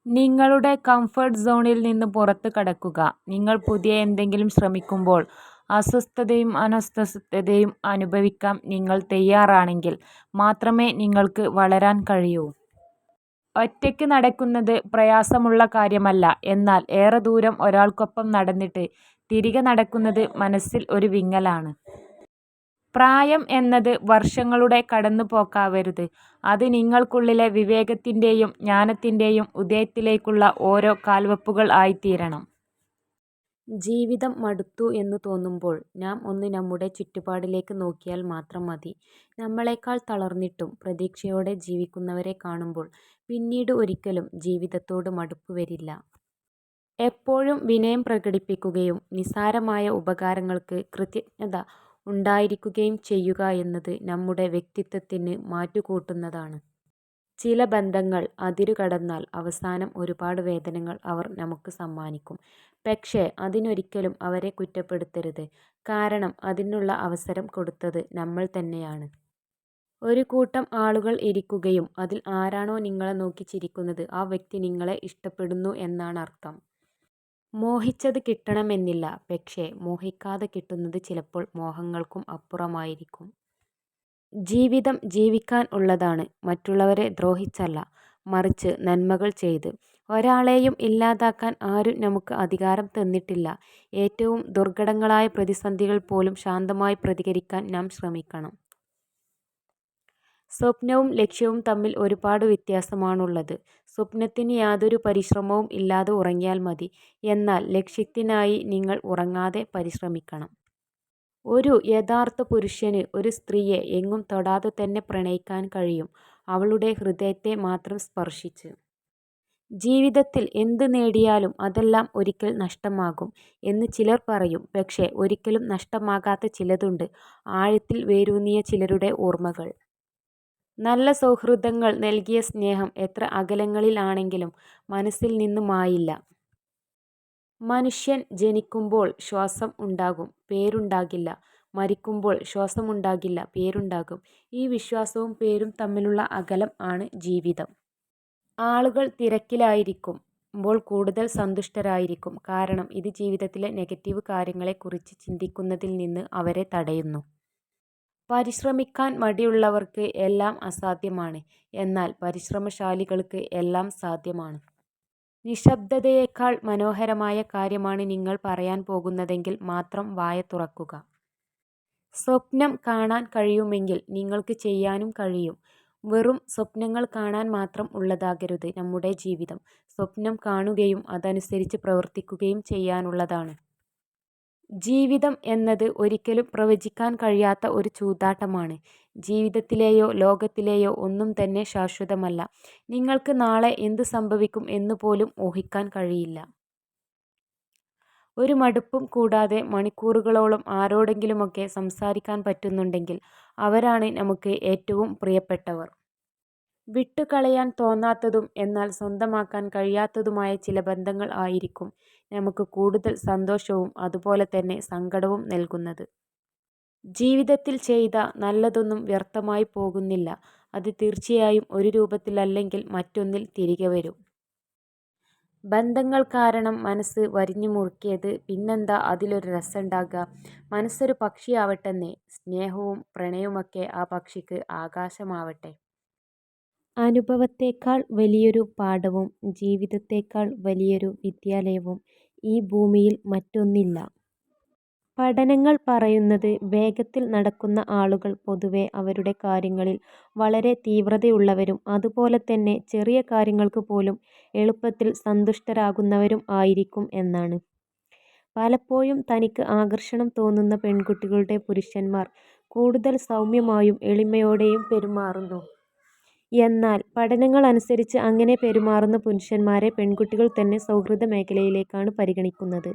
നിങ്ങളുടെ കംഫർട്ട് സോണിൽ നിന്ന് പുറത്ത് കടക്കുക. നിങ്ങൾ പുതിയ എന്തെങ്കിലും ശ്രമിക്കുമ്പോൾ അസ്വസ്ഥതയും അസ്വസ്ഥതയും അനുഭവിക്കാൻ നിങ്ങൾ തയ്യാറാണെങ്കിൽ മാത്രമേ നിങ്ങൾക്ക് വളരാൻ കഴിയൂ. ഒറ്റയ്ക്ക് നടക്കുന്നത് പ്രയാസമുള്ള കാര്യമല്ല. എന്നാൽ ഏറെ ദൂരം ഒരാൾക്കൊപ്പം നടന്നിട്ട് തിരികെ നടക്കുന്നത് മനസ്സിൽ ഒരു വിങ്ങലാണ്. പ്രായം എന്നത് വർഷങ്ങളുടെ കടന്നുപോക്കാവരുത്. അത് നിങ്ങൾക്കുള്ളിലെ വിവേകത്തിന്റെയും ജ്ഞാനത്തിന്റെയും ഉദയത്തിലേക്കുള്ള ഓരോ കാൽവെപ്പുകൾ ആയിത്തീരണം. ജീവിതം മടുത്തു എന്നു തോന്നുമ്പോൾ നാം ഒന്ന് നമ്മുടെ ചുറ്റുപാടിലേക്ക് നോക്കിയാൽ മാത്രം മതി. നമ്മളെക്കാൾ തളർന്നിട്ടും പ്രതീക്ഷയോടെ ജീവിക്കുന്നവരെ കാണുമ്പോൾ പിന്നീട് ഒരിക്കലും ജീവിതത്തോട് മടുപ്പ് വരില്ല. എപ്പോഴും വിനയം പ്രകടിപ്പിക്കുകയും നിസ്സാരമായ ഉപകാരങ്ങൾക്ക് കൃതജ്ഞത ഉണ്ടായിരിക്കുകയും ചെയ്യുക എന്നത് നമ്മുടെ വ്യക്തിത്വത്തിന് മാറ്റുകൂട്ടുന്നതാണ്. ചില ബന്ധങ്ങൾ അതിരുകടന്നാൽ അവസാനം ഒരുപാട് വേദനകൾ അവർ നമുക്ക് സമ്മാനിക്കും. പക്ഷേ അതിനൊരിക്കലും അവരെ കുറ്റപ്പെടുത്തരുത്. കാരണം അതിനുള്ള അവസരം കൊടുത്തത് നമ്മൾ തന്നെയാണ്. ഒരു കൂട്ടം ആളുകൾ ഇരിക്കുകയും അതിൽ ആരാണോ നിങ്ങളെ നോക്കി ചിരിക്കുന്നത് ആ വ്യക്തി നിങ്ങളെ ഇഷ്ടപ്പെടുന്നു എന്നാണ് അർത്ഥം. മോഹിച്ചത് കിട്ടണമെന്നില്ല. പക്ഷേ മോഹിക്കാതെ കിട്ടുന്നത് ചിലപ്പോൾ മോഹങ്ങൾക്കും അപ്പുറമായിരിക്കും. ജീവിതം ജീവിക്കാൻ ഉള്ളതാണ്, മറ്റുള്ളവരെ ദ്രോഹിച്ചല്ല, മറിച്ച് നന്മകൾ ചെയ്ത്. ഒരാളെയും ഇല്ലാതാക്കാൻ ആരും നമുക്ക് അധികാരം തന്നിട്ടില്ല. ഏറ്റവും ദുർഘടങ്ങളായ പ്രതിസന്ധികൾ പോലും ശാന്തമായി പ്രതികരിക്കാൻ നാം ശ്രമിക്കണം. സ്വപ്നവും ലക്ഷ്യവും തമ്മിൽ ഒരുപാട് വ്യത്യാസമാണുള്ളത്. സ്വപ്നത്തിന് യാതൊരു പരിശ്രമവും ഇല്ലാതെ ഉറങ്ങിയാൽ മതി. എന്നാൽ ലക്ഷ്യത്തിനായി നിങ്ങൾ ഉറങ്ങാതെ പരിശ്രമിക്കണം. ഒരു യഥാർത്ഥ പുരുഷന് ഒരു സ്ത്രീയെ എങ്ങും തൊടാതെ തന്നെ പ്രണയിക്കാൻ കഴിയും, അവളുടെ ഹൃദയത്തെ മാത്രം സ്പർശിച്ച്. ജീവിതത്തിൽ എന്ത് നേടിയാലും അതെല്ലാം ഒരിക്കൽ നഷ്ടമാകും എന്ന് ചിലർ പറയും. പക്ഷേ ഒരിക്കലും നഷ്ടമാകാത്ത ചിലതുണ്ട്, ആഴത്തിൽ വേരൂന്നിയ ചിലരുടെ ഓർമ്മകൾ. നല്ല സൗഹൃദങ്ങൾ നൽകിയ സ്നേഹം എത്ര അകലങ്ങളിൽ ആണെങ്കിലും മനസ്സിൽ നിന്ന് മായില്ല. മനുഷ്യൻ ജനിക്കുമ്പോൾ ശ്വാസം ഉണ്ടാകും, പേരുണ്ടാകില്ല. മരിക്കുമ്പോൾ ശ്വാസമുണ്ടാകില്ല, പേരുണ്ടാകും. ഈ വിശ്വാസവും പേരും തമ്മിലുള്ള അകലം ആണ് ജീവിതം. ആളുകൾ തിരക്കിലായിരിക്കുമ്പോൾ കൂടുതൽ സന്തുഷ്ടരായിരിക്കും. കാരണം ഇത് ജീവിതത്തിലെ നെഗറ്റീവ് കാര്യങ്ങളെക്കുറിച്ച് ചിന്തിക്കുന്നതിൽ നിന്ന് അവരെ തടയുന്നു. പരിശ്രമിക്കാൻ മടിയുള്ളവർക്ക് എല്ലാം അസാധ്യമാണ്. എന്നാൽ പരിശ്രമശാലികൾക്ക് എല്ലാം സാധ്യമാണ്. നിശബ്ദതയേക്കാൾ മനോഹരമായ കാര്യമാണ് നിങ്ങൾ പറയാൻ പോകുന്നതെങ്കിൽ മാത്രം വായ തുറക്കുക. സ്വപ്നം കാണാൻ കഴിയുമെങ്കിൽ നിങ്ങൾക്ക് ചെയ്യാനും കഴിയും. വെറും സ്വപ്നങ്ങൾ കാണാൻ മാത്രം ഉള്ളതാകരുത് നമ്മുടെ ജീവിതം. സ്വപ്നം കാണുകയും അതനുസരിച്ച് പ്രവർത്തിക്കുകയും ചെയ്യാനുള്ളതാണ്. ജീവിതം എന്നത് ഒരിക്കലും പ്രവചിക്കാൻ കഴിയാത്ത ഒരു ചൂതാട്ടമാണ്. ജീവിതത്തിലെയോ ലോകത്തിലെയോ ഒന്നും തന്നെ ശാശ്വതമല്ല. നിങ്ങൾക്ക് നാളെ എന്ത് സംഭവിക്കും എന്ന് പോലും ഊഹിക്കാൻ കഴിയില്ല. ഒരു മടുപ്പും കൂടാതെ മണിക്കൂറുകളോളം ആരോടെങ്കിലുമൊക്കെ സംസാരിക്കാൻ പറ്റുന്നുണ്ടെങ്കിൽ അവരാണ് നമുക്ക് ഏറ്റവും പ്രിയപ്പെട്ടവർ. വിട്ടുകളയാൻ തോന്നാത്തതും എന്നാൽ സ്വന്തമാക്കാൻ കഴിയാത്തതുമായ ചില ബന്ധങ്ങൾ ആയിരിക്കും നമുക്ക് കൂടുതൽ സന്തോഷവും അതുപോലെ തന്നെ സങ്കടവും നൽകുന്നത്. ജീവിതത്തിൽ ചെയ്ത നല്ലതൊന്നും വ്യർത്ഥമായി പോകുന്നില്ല. അത് തീർച്ചയായും ഒരു രൂപത്തിലല്ലെങ്കിൽ മറ്റൊന്നിൽ തിരികെ വരും. ബന്ധങ്ങൾ കാരണം മനസ്സ് വരിഞ്ഞു മുറുക്കിയത് പിന്നെന്താ അതിലൊരു രസമുണ്ടാകുക. മനസ്സൊരു പക്ഷിയാവട്ടെന്നേ. സ്നേഹവും പ്രണയവുമൊക്കെ ആ പക്ഷിക്ക് ആകാശമാവട്ടെ. അനുഭവത്തേക്കാൾ വലിയൊരു പാഠവും ജീവിതത്തേക്കാൾ വലിയൊരു വിദ്യാലയവും ഈ ഭൂമിയിൽ മറ്റൊന്നില്ല. പഠനങ്ങൾ പറയുന്നത് വേഗത്തിൽ നടക്കുന്ന ആളുകൾ പൊതുവെ അവരുടെ കാര്യങ്ങളിൽ വളരെ തീവ്രതയുള്ളവരും അതുപോലെ തന്നെ ചെറിയ കാര്യങ്ങൾക്ക് പോലും എളുപ്പത്തിൽ സന്തുഷ്ടരാകുന്നവരും ആയിരിക്കും എന്നാണ്. പലപ്പോഴും തനിക്ക് ആകർഷണം തോന്നുന്ന പെൺകുട്ടികളുടെ പുരുഷന്മാർ കൂടുതൽ സൗമ്യമായും എളിമയോടെയും പെരുമാറുന്നു. എന്നാൽ പഠനങ്ങൾ അനുസരിച്ച് അങ്ങനെ പെരുമാറുന്ന പുരുഷന്മാരെ പെൺകുട്ടികൾ തന്നെ സൗഹൃദ മേഖലയിലേക്കാണ് പരിഗണിക്കുന്നത്.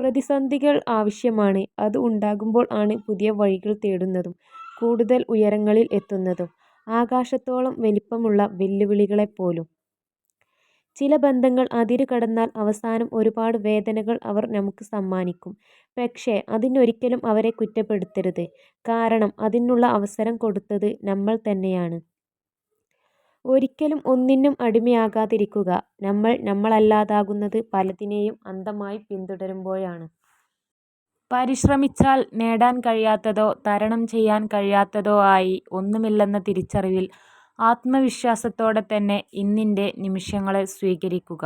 പ്രതിസന്ധികൾ ആവശ്യമാണ്. അത് ഉണ്ടാകുമ്പോൾ ആണ് പുതിയ വഴികൾ തേടുന്നതും കൂടുതൽ ഉയരങ്ങളിൽ എത്തുന്നതും. ആകാശത്തോളം വലിപ്പമുള്ള വെല്ലുവിളികളെപ്പോലും. ചില ബന്ധങ്ങൾ അതിരു കടന്നാൽ അവസാനം ഒരുപാട് വേദനകൾ അവർ നമുക്ക് സമ്മാനിക്കും. പക്ഷേ അതിനൊരിക്കലും അവരെ കുറ്റപ്പെടുത്തരുത്. കാരണം അതിനുള്ള അവസരം കൊടുത്തത് നമ്മൾ തന്നെയാണ്. ഒരിക്കലും ഒന്നിനും അടിമയാകാതിരിക്കുക. നമ്മൾ നമ്മളല്ലാതാകുന്നത് പലതിനെയും അന്ധമായി പിന്തുടരുമ്പോഴാണ്. പരിശ്രമിച്ചാൽ നേടാൻ കഴിയാത്തതോ തരണം ചെയ്യാൻ കഴിയാത്തതോ ആയി ഒന്നുമില്ലെന്ന തിരിച്ചറിവിൽ ആത്മവിശ്വാസത്തോടെ തന്നെ ഇന്നിൻ്റെ നിമിഷങ്ങളെ സ്വീകരിക്കുക.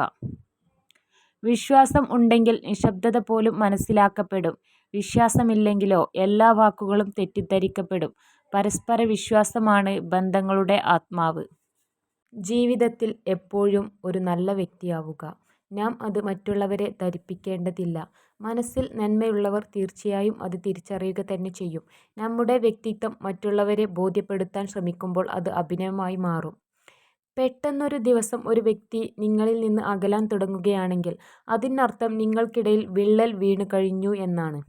വിശ്വാസം ഉണ്ടെങ്കിൽ നിശബ്ദത പോലും മനസ്സിലാക്കപ്പെടും. വിശ്വാസമില്ലെങ്കിലോ എല്ലാ വാക്കുകളും തെറ്റിദ്ധരിക്കപ്പെടും. പരസ്പര വിശ്വാസമാണ് ബന്ധങ്ങളുടെ ആത്മാവ്. ജീവിതത്തിൽ എപ്പോഴും ഒരു നല്ല വ്യക്തിയാവുക. നാം അത് മറ്റുള്ളവരെ ധരിപ്പിക്കേണ്ടതില്ല. മനസ്സിൽ നന്മയുള്ളവർ തീർച്ചയായും അത് തിരിച്ചറിയുക തന്നെ ചെയ്യും. നമ്മുടെ വ്യക്തിത്വം മറ്റുള്ളവരെ ബോധ്യപ്പെടുത്താൻ ശ്രമിക്കുമ്പോൾ അത് അഭിനയമായി മാറും. പെട്ടെന്നൊരു ദിവസം ഒരു വ്യക്തി നിങ്ങളിൽ നിന്ന് അകലാൻ തുടങ്ങുകയാണെങ്കിൽ അതിനർത്ഥം നിങ്ങൾക്കിടയിൽ വിള്ളൽ വീണു കഴിഞ്ഞു എന്നാണ്.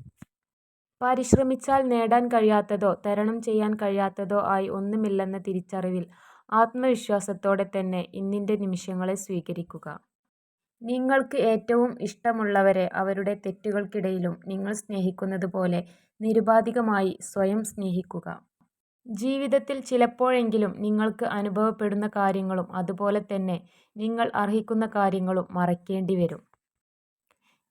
പരിശ്രമിച്ചാൽ നേടാൻ കഴിയാത്തതോ തരണം ചെയ്യാൻ കഴിയാത്തതോ ആയി ഒന്നുമില്ലെന്ന തിരിച്ചറിവിൽ ആത്മവിശ്വാസത്തോടെ തന്നെ ഇന്നിൻ്റെ നിമിഷങ്ങളെ സ്വീകരിക്കുക. നിങ്ങൾക്ക് ഏറ്റവും ഇഷ്ടമുള്ളവരെ അവരുടെ തെറ്റുകൾക്കിടയിലും നിങ്ങൾ സ്നേഹിക്കുന്നത് പോലെ നിരുപാധികമായി സ്വയം സ്നേഹിക്കുക. ജീവിതത്തിൽ ചിലപ്പോഴെങ്കിലും നിങ്ങൾക്ക് അനുഭവപ്പെടുന്ന കാര്യങ്ങളും അതുപോലെ തന്നെ നിങ്ങൾ അർഹിക്കുന്ന കാര്യങ്ങളും മറക്കേണ്ടി വരും.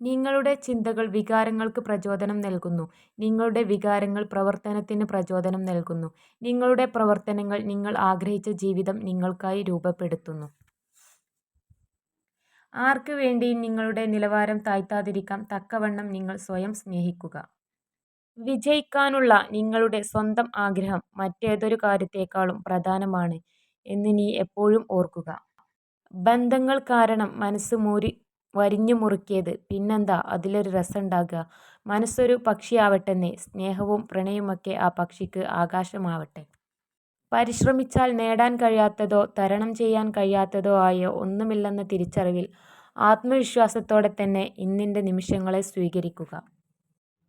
നിങ്ങളുടെ ചിന്തകൾ വികാരങ്ങൾക്ക് പ്രചോദനം നൽകുന്നു. നിങ്ങളുടെ വികാരങ്ങൾ പ്രവർത്തനത്തിന് പ്രചോദനം നൽകുന്നു. നിങ്ങളുടെ പ്രവർത്തനങ്ങൾ നിങ്ങൾ ആഗ്രഹിച്ച ജീവിതം നിങ്ങൾക്കായി രൂപപ്പെടുത്തുന്നു. ആർക്ക് വേണ്ടിയും നിങ്ങളുടെ നിലവാരം താഴ്ത്താതിരിക്കാൻ തക്കവണ്ണം നിങ്ങൾ സ്വയം സ്നേഹിക്കുക. വിജയിക്കാനുള്ള നിങ്ങളുടെ സ്വന്തം ആഗ്രഹം മറ്റേതൊരു കാര്യത്തേക്കാളും പ്രധാനമാണ് എന്ന് നീ എപ്പോഴും ഓർക്കുക. ബന്ധങ്ങൾ കാരണം മനസ്സ് വരിഞ്ഞു മുറുക്കിയത് പിന്നെന്താ അതിലൊരു രസമുണ്ടാകുക. മനസ്സൊരു പക്ഷിയാവട്ടെന്നേ, സ്നേഹവും പ്രണയവുമൊക്കെ ആ പക്ഷിക്ക് ആകാശമാവട്ടെ. പരിശ്രമിച്ചാൽ നേടാൻ കഴിയാത്തതോ തരണം ചെയ്യാൻ കഴിയാത്തതോ ആയ ഒന്നുമില്ലെന്ന തിരിച്ചറിവിൽ ആത്മവിശ്വാസത്തോടെ തന്നെ ഇന്നിൻ്റെ നിമിഷങ്ങളെ സ്വീകരിക്കുക.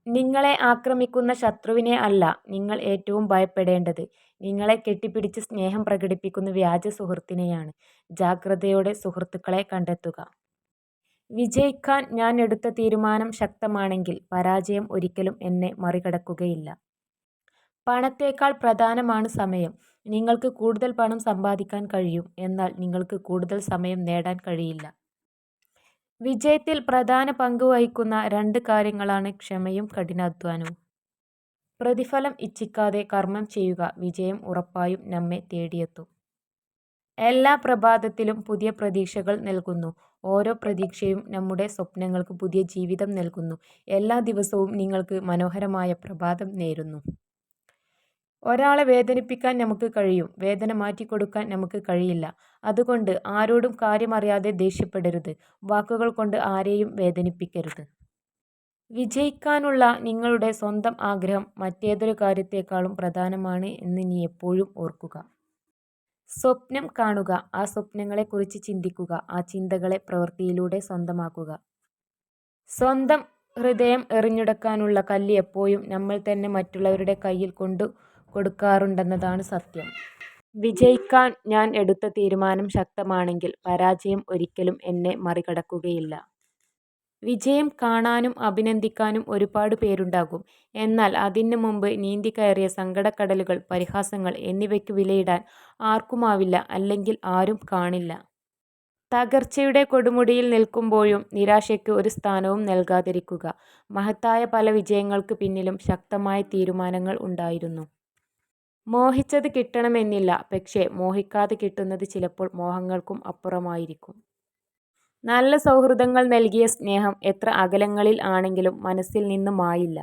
നിങ്ങളെ ആക്രമിക്കുന്ന ശത്രുവിനെ അല്ല നിങ്ങൾ ഏറ്റവും ഭയപ്പെടേണ്ടത്. നിങ്ങളെ കെട്ടിപ്പിടിച്ച് സ്നേഹം പ്രകടിപ്പിക്കുന്ന വ്യാജ സുഹൃത്തിനെയാണ്. ജാഗ്രതയോടെ സുഹൃത്തുക്കളെ കണ്ടെത്തുക. വിജയിക്കാൻ ഞാൻ എടുത്ത തീരുമാനം ശക്തമാണെങ്കിൽ പരാജയം ഒരിക്കലും എന്നെ മറികടക്കുകയില്ല. പണത്തേക്കാൾ പ്രധാനമാണ് സമയം. നിങ്ങൾക്ക് കൂടുതൽ പണം സമ്പാദിക്കാൻ കഴിയും, എന്നാൽ നിങ്ങൾക്ക് കൂടുതൽ സമയം നേടാൻ കഴിയില്ല. വിജയത്തിൽ പ്രധാന പങ്ക് വഹിക്കുന്ന 2 കാര്യങ്ങളാണ് ക്ഷമയും കഠിനാധ്വാനവും. പ്രതിഫലം ഇച്ഛിക്കാതെ കർമ്മം ചെയ്യുക. വിജയം ഉറപ്പായും നമ്മെ തേടിയെത്തും. എല്ലാ പ്രഭാതത്തിലും പുതിയ പ്രതീക്ഷകൾ നൽകുന്നു. ഓരോ പ്രതീക്ഷയും നമ്മുടെ സ്വപ്നങ്ങൾക്ക് പുതിയ ജീവിതം നൽകുന്നു. എല്ലാ ദിവസവും നിങ്ങൾക്ക് മനോഹരമായ പ്രഭാതം നേരുന്നു. ഒരാളെ വേദനിപ്പിക്കാൻ നമുക്ക് കഴിയും, വേദന മാറ്റിക്കൊടുക്കാൻ നമുക്ക് കഴിയില്ല. അതുകൊണ്ട് ആരോടും കാര്യമറിയാതെ ദേഷ്യപ്പെടരുത്. വാക്കുകൾ കൊണ്ട് ആരെയും വേദനിപ്പിക്കരുത്. വിജയിക്കാനുള്ള നിങ്ങളുടെ സ്വന്തം ആഗ്രഹം മറ്റേതൊരു കാര്യത്തേക്കാളും പ്രധാനമാണ് എന്ന് നീ എപ്പോഴും ഓർക്കുക. സ്വപ്നം കാണുക, ആ സ്വപ്നങ്ങളെക്കുറിച്ച് ചിന്തിക്കുക, ആ ചിന്തകളെ പ്രവൃത്തിയിലൂടെ സ്വന്തമാക്കുക. സ്വന്തം ഹൃദയം എറിഞ്ഞുടക്കാനുള്ള കല്ല് എപ്പോഴും നമ്മൾ തന്നെ മറ്റുള്ളവരുടെ കയ്യിൽ കൊടുക്കാറുണ്ടെന്നതാണ് സത്യം. വിജയിക്കാൻ ഞാൻ എടുത്ത തീരുമാനം ശക്തമാണെങ്കിൽ പരാജയം ഒരിക്കലും എന്നെ മറികടക്കുകയില്ല. വിജയം കാണാനും അഭിനന്ദിക്കാനും ഒരുപാട് പേരുണ്ടാകും. എന്നാൽ അതിനു മുമ്പ് നീന്തിക്കയറിയ സങ്കടക്കടലുകൾ, പരിഹാസങ്ങൾ എന്നിവയ്ക്ക് വിലയിടാൻ ആർക്കുമാവില്ല, അല്ലെങ്കിൽ ആരും കാണില്ല. തകർച്ചയുടെ കൊടുമുടിയിൽ നിൽക്കുമ്പോഴും നിരാശയ്ക്ക് ഒരു സ്ഥാനവും നൽകാതിരിക്കുക. മഹത്തായ പല വിജയങ്ങൾക്ക് പിന്നിലും ശക്തമായ തീരുമാനങ്ങൾ ഉണ്ടായിരുന്നു. മോഹിച്ചത് കിട്ടണമെന്നില്ല, പക്ഷേ മോഹിക്കാതെ കിട്ടുന്നത് ചിലപ്പോൾ മോഹങ്ങൾക്കും അപ്പുറമായിരിക്കും. നല്ല സൗഹൃദങ്ങൾ നൽകിയ സ്നേഹം എത്ര അകലങ്ങളിൽ ആണെങ്കിലും മനസ്സിൽ നിന്ന് മായില്ല.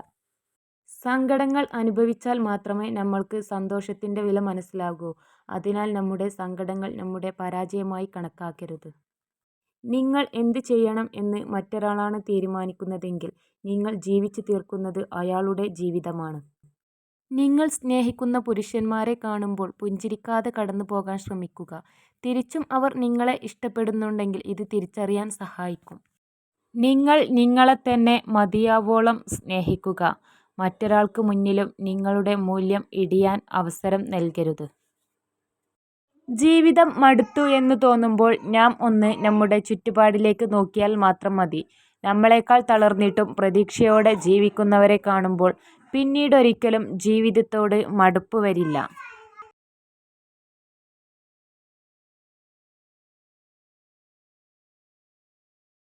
സങ്കടങ്ങൾ അനുഭവിച്ചാൽ മാത്രമേ നമ്മൾക്ക് സന്തോഷത്തിൻ്റെ വില മനസ്സിലാകൂ. അതിനാൽ നമ്മുടെ സങ്കടങ്ങൾ നമ്മുടെ പരാജയമായി കണക്കാക്കരുത്. നിങ്ങൾ എന്ത് ചെയ്യണം എന്ന് മറ്റൊരാളാണ് തീരുമാനിക്കുന്നതെങ്കിൽ നിങ്ങൾ ജീവിച്ചു തീർക്കുന്നത് അയാളുടെ ജീവിതമാണ്. നിങ്ങൾ സ്നേഹിക്കുന്ന പുരുഷന്മാരെ കാണുമ്പോൾ പുഞ്ചിരിക്കാതെ കടന്നു പോകാൻ ശ്രമിക്കുക. തിരിച്ചും അവർ നിങ്ങളെ ഇഷ്ടപ്പെടുന്നുണ്ടെങ്കിൽ ഇത് തിരിച്ചറിയാൻ സഹായിക്കും. നിങ്ങൾ നിങ്ങളെ തന്നെ മതിയാവോളം സ്നേഹിക്കുക. മറ്റൊരാൾക്ക് മുന്നിലും നിങ്ങളുടെ മൂല്യം ഇടിയാൻ അവസരം നൽകരുത്. ജീവിതം മടുത്തു എന്ന് തോന്നുമ്പോൾ നാം ഒന്ന് നമ്മുടെ ചുറ്റുപാടിലേക്ക് നോക്കിയാൽ മാത്രം മതി. നമ്മളെക്കാൾ തളർന്നിട്ടും പ്രതീക്ഷയോടെ ജീവിക്കുന്നവരെ കാണുമ്പോൾ പിന്നീടൊരിക്കലും ജീവിതത്തോട് മടുപ്പ് വരില്ല.